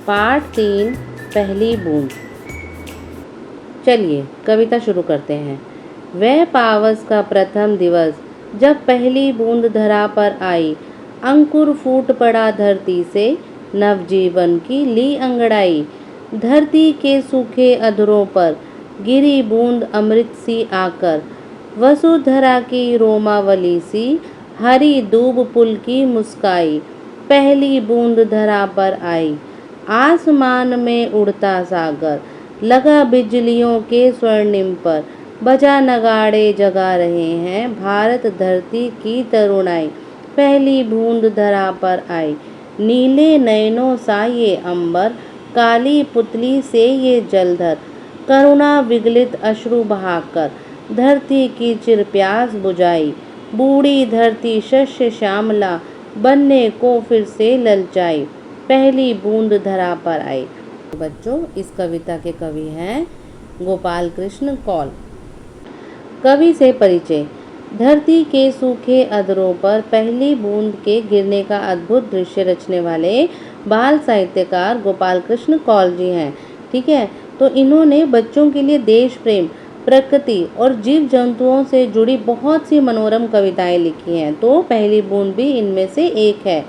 पाठ 3 पहली बूंद। चलिए कविता शुरू करते हैं। वह पावस का प्रथम दिवस जब पहली बूंद धरा पर आई, अंकुर फूट पड़ा धरती से, नवजीवन की ली अंगड़ाई। धरती के सूखे अधरों पर गिरी बूंद अमृत सी आकर, वसुधरा की रोमावली सी, हरी दूब पुल की मुस्काई। पहली बूंद धरा पर आई, आसमान में उड़ता सागर, लगा बिजलियों के स्वर्णिम पर, बजा नगाड़े जगा रहे हैं भारत धरती की तरुणाई। पहली बूंद धरा पर आई, नीले नयनों सा ये अंबर, काली पुतली से ये जलधर, करुणा विगलित अश्रु बहाकर, धरती की चिर प्यास बुझाई। बूढ़ी धरती शस्य श्यामला, बनने को फिर से ललचाई। पहली बूंद धरा पर आई। बच्चों, इस कविता के कवि हैं गोपाल कृष्ण कौल। कवि से परिचय। धरती के सूखे अधरों पर पहली बूंद के गिरने का अद्भुत दृश्य रचने वाले बाल साहित्यकार गोपाल कृष्ण कौल जी हैं। ठीक है, तो इन्होंने बच्चों के लिए देश प्रेम, प्रकृति और जीव जंतुओं से जुड़ी बहुत सी मनोरम कविताएं लिखी हैं। तो पहली बूंद भी इनमें से एक है।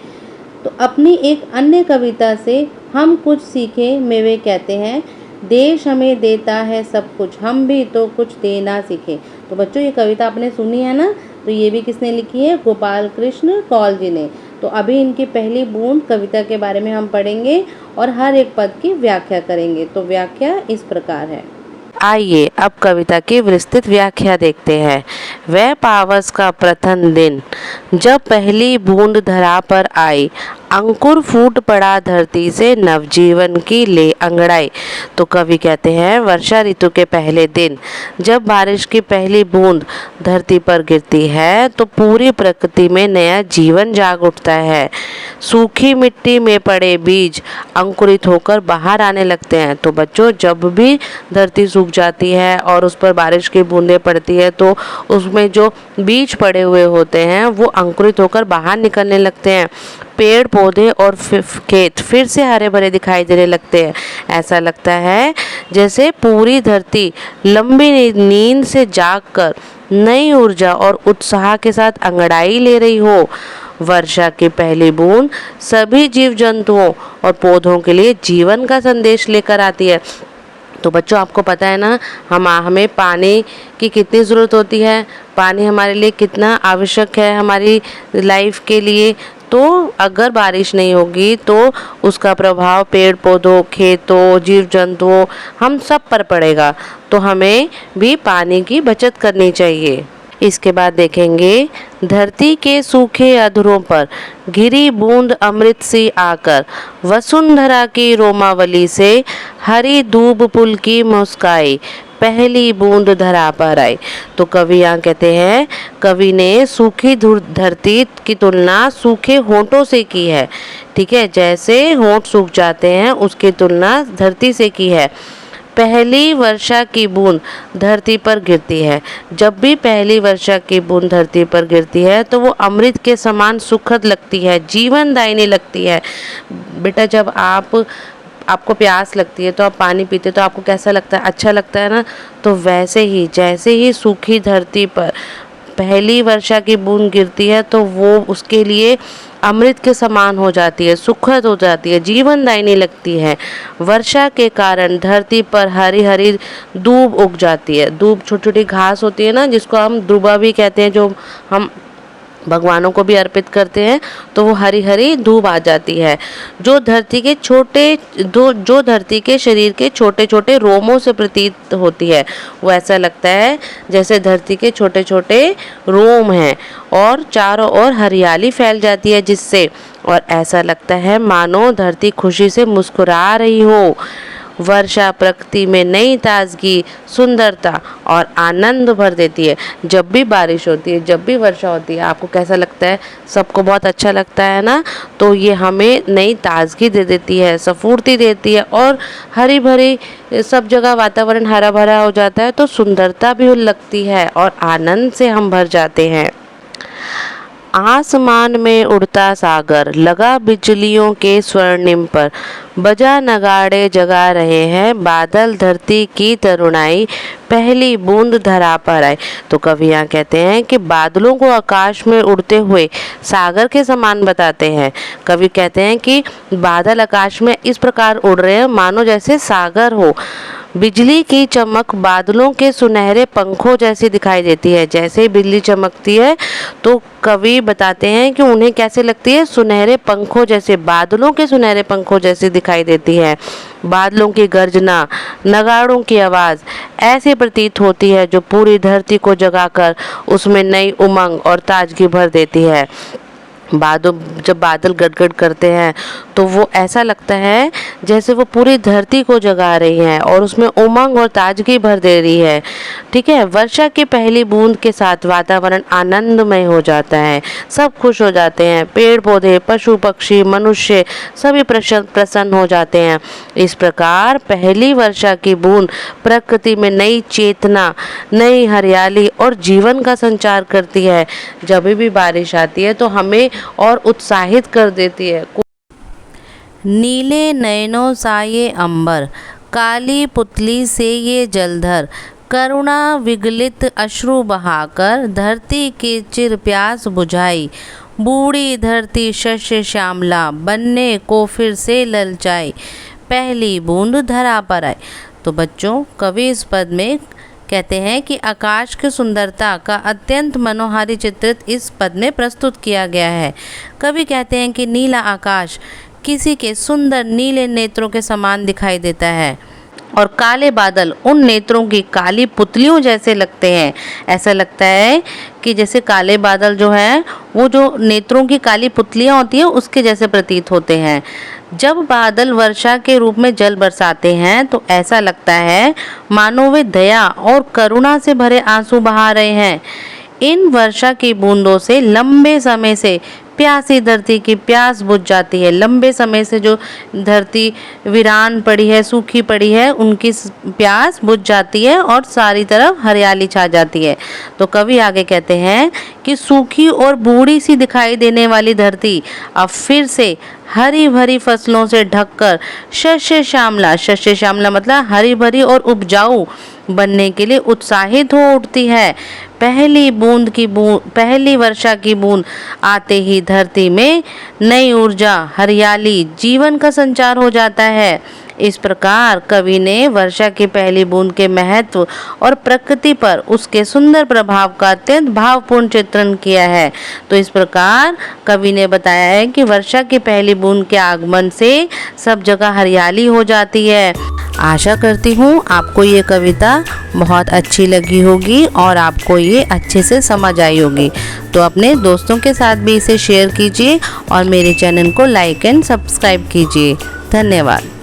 तो अपनी एक अन्य कविता से हम कुछ सीखे मेवे कहते हैं, देश हमें देता है सब कुछ, हम भी तो कुछ देना सीखे। तो बच्चों, ये कविता आपने सुनी है ना, तो ये भी किसने लिखी है? गोपाल कृष्ण कौल जी ने। तो अभी इनकी पहली बूंद कविता के बारे में हम पढ़ेंगे और हर एक पद की व्याख्या करेंगे। तो व्याख्या इस प्रकार है। आइए अब कविता की विस्तृत व्याख्या देखते हैं। वह पावस का प्रथम दिन जब पहली बूंद धरा पर आई, अंकुर फूट पड़ा धरती से, नवजीवन की ले अंगड़ाई। तो कवि कहते हैं, वर्षा ऋतु के पहले दिन जब बारिश की पहली बूंद धरती पर गिरती है तो पूरी प्रकृति में नया जीवन जाग उठता है। सूखी मिट्टी में पड़े बीज अंकुरित होकर बाहर आने लगते हैं। तो बच्चों, जब भी धरती सूख जाती है और उस पर बारिश की बूंदें पड़ती है तो उसमें जो बीज पड़े हुए होते हैं वो अंकुरित होकर बाहर निकलने लगते हैं। पेड़ पौधे और खेत फिर से हरे भरे दिखाई देने लगते हैं। ऐसा लगता है जैसे पूरी धरती लंबी नींद से जागकर नई ऊर्जा और उत्साह के साथ अंगड़ाई ले रही हो। वर्षा की पहली बूंद सभी जीव जंतुओं और पौधों के लिए जीवन का संदेश लेकर आती है। तो बच्चों, आपको पता है ना, हमें पानी की कितनी ज़रूरत होती है, पानी हमारे लिए कितना आवश्यक है हमारी लाइफ के लिए। तो अगर बारिश नहीं होगी तो उसका प्रभाव पेड़ पौधों, खेतों, जीव जंतुओं, हम सब पर पड़ेगा। तो हमें भी पानी की बचत करनी चाहिए। इसके बाद देखेंगे, धरती के सूखे अधरों पर गिरी बूंद अमृत सी आकर, वसुंधरा की रोमावली से, हरी दूब पुल की मुस्काई। पहली बूंद धरा पर आई। तो कवि यहाँ कहते हैं, कवि ने सूखी धरती की तुलना सूखे होंठों से की है। ठीक है, जैसे होंठ सूख जाते हैं उसकी तुलना धरती से की है। पहली वर्षा की बूंद धरती पर गिरती है। जब भी पहली वर्षा की बूंद धरती पर गिरती है तो वो अमृत के समान सुखद लगती है, जीवनदायिनी लगती है। बेटा, जब आपको प्यास लगती है तो आप पानी पीते हो तो आपको कैसा लगता है? अच्छा लगता है ना। तो वैसे ही जैसे ही सूखी धरती पर पहली वर्षा की बूंद गिरती है तो वो उसके लिए अमृत के समान हो जाती है, सुखद हो जाती है, जीवनदायिनी लगती है। वर्षा के कारण धरती पर हरी हरी दूब उग जाती है। दूब छोटी छोटी घास होती है ना, जिसको हम दूबा भी कहते हैं, जो हम भगवानों को भी अर्पित करते हैं। तो वो हरी हरी धूप आ जाती है जो धरती के शरीर के छोटे छोटे रोमों से प्रतीत होती है। वो ऐसा लगता है जैसे धरती के छोटे छोटे रोम हैं और चारों ओर हरियाली फैल जाती है जिससे, और ऐसा लगता है मानो धरती खुशी से मुस्कुरा रही हो। वर्षा प्रकृति में नई ताजगी, सुंदरता और आनंद भर देती है। जब भी बारिश होती है, जब भी वर्षा होती है, आपको कैसा लगता है? सबको बहुत अच्छा लगता है ना। तो ये हमें नई ताजगी दे देती है, स्फूर्ति देती है और हरी भरी सब जगह वातावरण हरा भरा हो जाता है तो सुंदरता भी लगती है और आनंद से हम भर जाते हैं। आसमान में उड़ता सागर, लगा बिजलियों के स्वर्णिम पर, बजा नगाड़े जगा रहे हैं बादल, धरती की तरुणाई पहली बूंद धरा पर आई। तो कवि यहाँ कहते हैं कि बादलों को आकाश में उड़ते हुए सागर के समान बताते हैं। कवि कहते हैं कि बादल आकाश में इस प्रकार उड़ रहे हैं मानो जैसे सागर हो। बिजली की चमक बादलों के सुनहरे पंखों जैसी दिखाई देती है। जैसे ही बिजली चमकती है तो कवि बताते हैं कि उन्हें कैसे लगती है, सुनहरे पंखों जैसे, बादलों के सुनहरे पंखों जैसी दिखाई देती है। बादलों की गर्जना, नगाड़ों की आवाज़ ऐसे प्रतीत होती है जो पूरी धरती को जगाकर उसमें नई उमंग और ताजगी भर देती है। जब बादल गड़गड़ करते हैं तो वो ऐसा लगता है जैसे वो पूरी धरती को जगा रही हैं और उसमें उमंग और ताजगी भर दे रही है। ठीक है, वर्षा की पहली बूंद के साथ वातावरण आनंदमय हो जाता है, सब खुश हो जाते हैं, पेड़ पौधे, पशु पक्षी, मनुष्य सभी प्रसन्न हो जाते हैं। इस प्रकार पहली वर्षा की बूंद प्रकृति में नई चेतना, नई हरियाली और जीवन का संचार करती है। जब भी बारिश आती है तो हमें और उत्साहित कर देती है। नीले नयनों सा ये अंबर, काली पुतली से ये जलधर, करुणा विगलित अश्रु बहाकर, धरती की चिर प्यास बुझाई, बूढ़ी धरती शस्य श्यामला, बनने को फिर से ललचाई, पहली बूंद धरा पर आई। तो बच्चों, कवि इस पद में कहते हैं कि आकाश की सुंदरता का अत्यंत मनोहारी चित्रित इस पद में प्रस्तुत किया गया है। कवि कहते हैं कि नीला आकाश किसी के सुंदर नीले नेत्रों के समान दिखाई देता है और काले बादल उन नेत्रों की काली पुतलियों जैसे लगते हैं। ऐसा लगता है कि जैसे काले बादल जो हैं वो जो नेत्रों की काली पुतलियां होती हैं उसके जैसे प्रतीत होते हैं। जब बादल वर्षा के रूप में जल बरसाते हैं तो ऐसा लगता है मानो वे दया और करुणा से भरे आंसू बहा रहे हैं। इन वर्षा की बूंदों से लंबे समय से प्यासी धरती की प्यास बुझ जाती है। लंबे समय से जो धरती वीरान पड़ी है, सूखी पड़ी है, उनकी प्यास बुझ जाती है और सारी तरफ हरियाली छा जाती है। तो कवि आगे कहते हैं कि सूखी और बूढ़ी सी दिखाई देने वाली धरती अब फिर से हरी भरी फसलों से ढककर शस्य श्यामला मतलब हरी भरी और उपजाऊ बनने के लिए उत्साहित हो उठती है। पहली वर्षा की बूंद आते ही धरती में नई ऊर्जा, हरियाली, जीवन का संचार हो जाता है। इस प्रकार कवि ने वर्षा की पहली बूंद के महत्व और प्रकृति पर उसके सुंदर प्रभाव का अत्यंत भावपूर्ण चित्रण किया है। तो इस प्रकार कवि ने बताया है कि वर्षा की पहली बूंद के आगमन से सब जगह हरियाली हो जाती है। आशा करती हूँ आपको ये कविता बहुत अच्छी लगी होगी और आपको ये अच्छे से समझ आई होगी। तो अपने दोस्तों के साथ भी इसे शेयर कीजिए और मेरे चैनल को लाइक एंड सब्सक्राइब कीजिए। धन्यवाद।